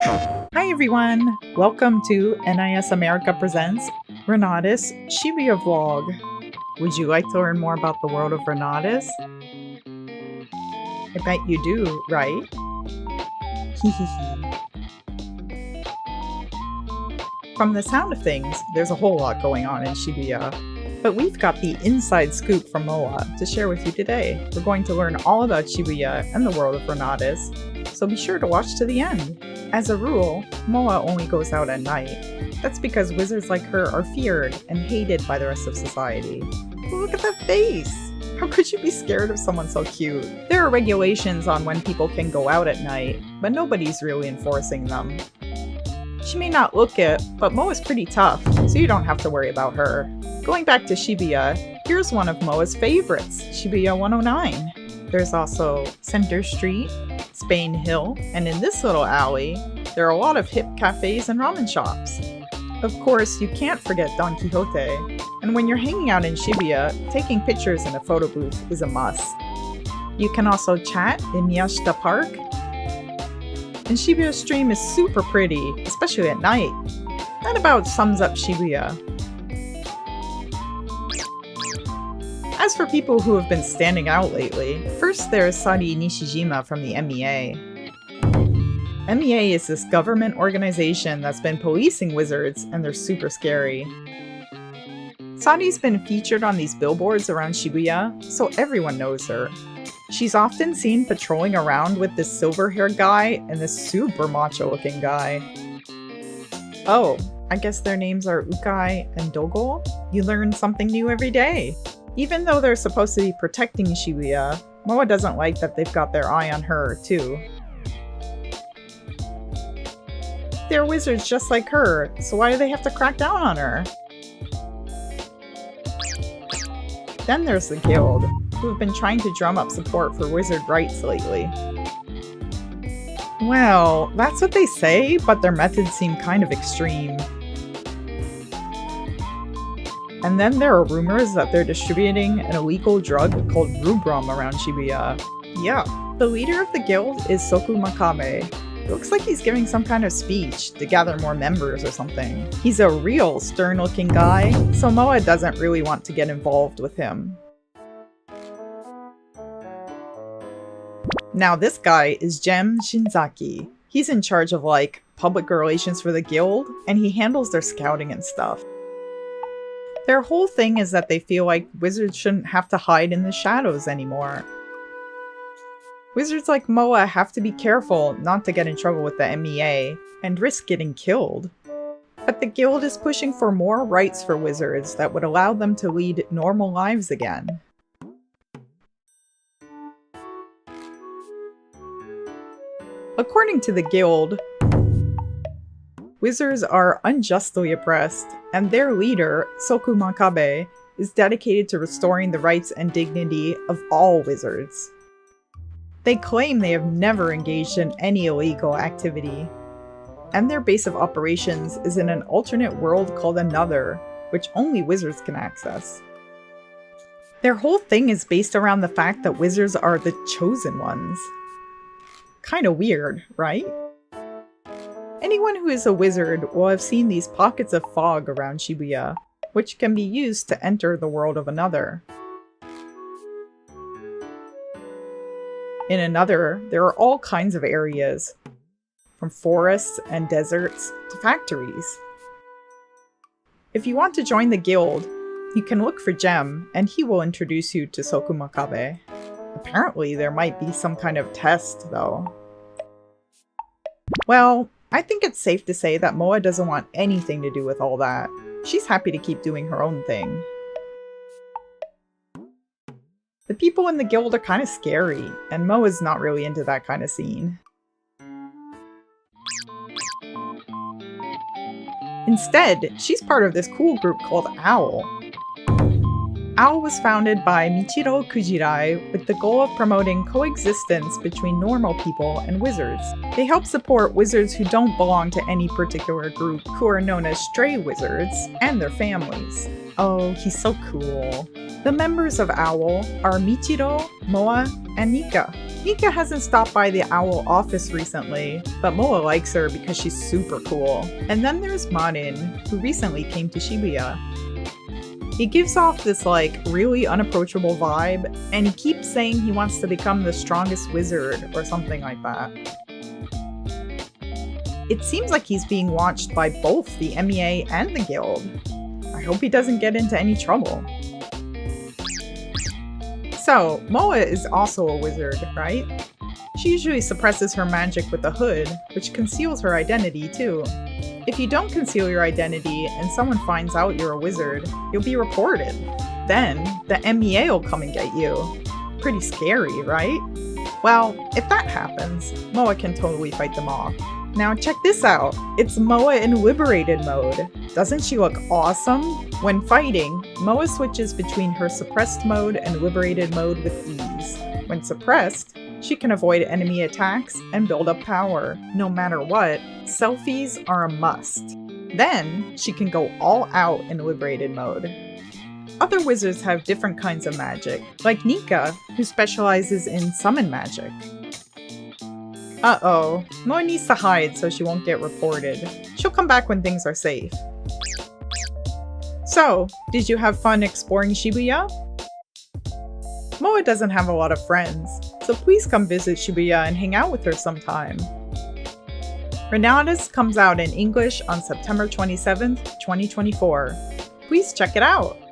Hi everyone! Welcome to NIS America Presents Reynatis Shibuya Vlog. Would you like to learn more about the world of Reynatis? I bet you do, right? From the sound of things, there's a whole lot going on in Shibuya. But we've got the inside scoop from MOA to share with you today. We're going to learn all about Shibuya and the world of Reynatis, so be sure to watch to the end. As a rule, MOA only goes out at night. That's because wizards like her are feared and hated by the rest of society. Look at that face! How could you be scared of someone so cute? There are regulations on when people can go out at night, but nobody's really enforcing them. She may not look it, but MOA's pretty tough, so you don't have to worry about her. Going back to Shibuya, here's one of MOA's favorites, Shibuya 109. There's also Center Street, Spain Hill, and in this little alley, there are a lot of hip cafes and ramen shops. Of course, you can't forget Don Quixote, and when you're hanging out in Shibuya, taking pictures in a photo booth is a must. You can also chat in Miyashita Park, and Shibuya Stream is super pretty, especially at night. That about sums up Shibuya. As for people who have been standing out lately, first there's Sadi Nishijima from the MEA. MEA is this government organization that's been policing wizards, and they're super scary. Sadi's been featured on these billboards around Shibuya, so everyone knows her. She's often seen patrolling around with this silver-haired guy and this super macho-looking guy. Oh, I guess their names are Ukai and Dogo? You learn something new every day! Even though they're supposed to be protecting Shibuya, MOA doesn't like that they've got their eye on her, too. They're wizards just like her, so why do they have to crack down on her? Then there's the Guild, who have been trying to drum up support for wizard rights lately. Well, that's what they say, but their methods seem kind of extreme. And then there are rumors that they're distributing an illegal drug called Rubrum around Shibuya. Yeah, the leader of the guild is Soku Makabe. It looks like he's giving some kind of speech to gather more members or something. He's a real stern-looking guy, so MOA doesn't really want to get involved with him. Now this guy is Gem Shinzaki. He's in charge of, like, public relations for the guild, and he handles their scouting and stuff. Their whole thing is that they feel like wizards shouldn't have to hide in the shadows anymore. Wizards like MOA have to be careful not to get in trouble with the MEA and risk getting killed. But the guild is pushing for more rights for wizards that would allow them to lead normal lives again. According to the guild, wizards are unjustly oppressed, and their leader, Soku Makabe, is dedicated to restoring the rights and dignity of all wizards. They claim they have never engaged in any illegal activity, and their base of operations is in an alternate world called Another, which only wizards can access. Their whole thing is based around the fact that wizards are the chosen ones. Kinda weird, right? Anyone who is a wizard will have seen these pockets of fog around Shibuya, which can be used to enter the world of Another. In Another, there are all kinds of areas, from forests and deserts to factories. If you want to join the guild, you can look for Gem, and he will introduce you to Soku Makabe. Apparently, there might be some kind of test, though. Well, I think it's safe to say that MOA doesn't want anything to do with all that. She's happy to keep doing her own thing. The people in the guild are kind of scary, and MOA's not really into that kind of scene. Instead, she's part of this cool group called OWL. OWL was founded by Michiro Kujirai with the goal of promoting coexistence between normal people and wizards. They help support wizards who don't belong to any particular group, who are known as stray wizards, and their families. Oh, he's so cool. The members of OWL are Michiro, Moa, and Nika. Nika hasn't stopped by the OWL office recently, but Moa likes her because she's super cool. And then there's Marin, who recently came to Shibuya. He gives off this really unapproachable vibe, and he keeps saying he wants to become the strongest wizard or something like that. It seems like he's being watched by both the MEA and the guild. I hope he doesn't get into any trouble. So, Moa is also a wizard, right? She usually suppresses her magic with a hood, which conceals her identity too. If you don't conceal your identity and someone finds out you're a wizard, you'll be reported. Then, the MEA will come and get you. Pretty scary, right? Well, if that happens, Moa can totally fight them off. Now check this out, it's Moa in Liberated mode. Doesn't she look awesome? When fighting, Moa switches between her suppressed mode and liberated mode with ease. When suppressed, she can avoid enemy attacks and build up power. No matter what, selfies are a must. Then, she can go all out in liberated mode. Other wizards have different kinds of magic, like Nika, who specializes in summon magic. Uh-oh, Moa needs to hide so she won't get reported. She'll come back when things are safe. So, did you have fun exploring Shibuya? Moa doesn't have a lot of friends, so please come visit Shibuya and hang out with her sometime. Reynatis comes out in English on September 27th, 2024. Please check it out!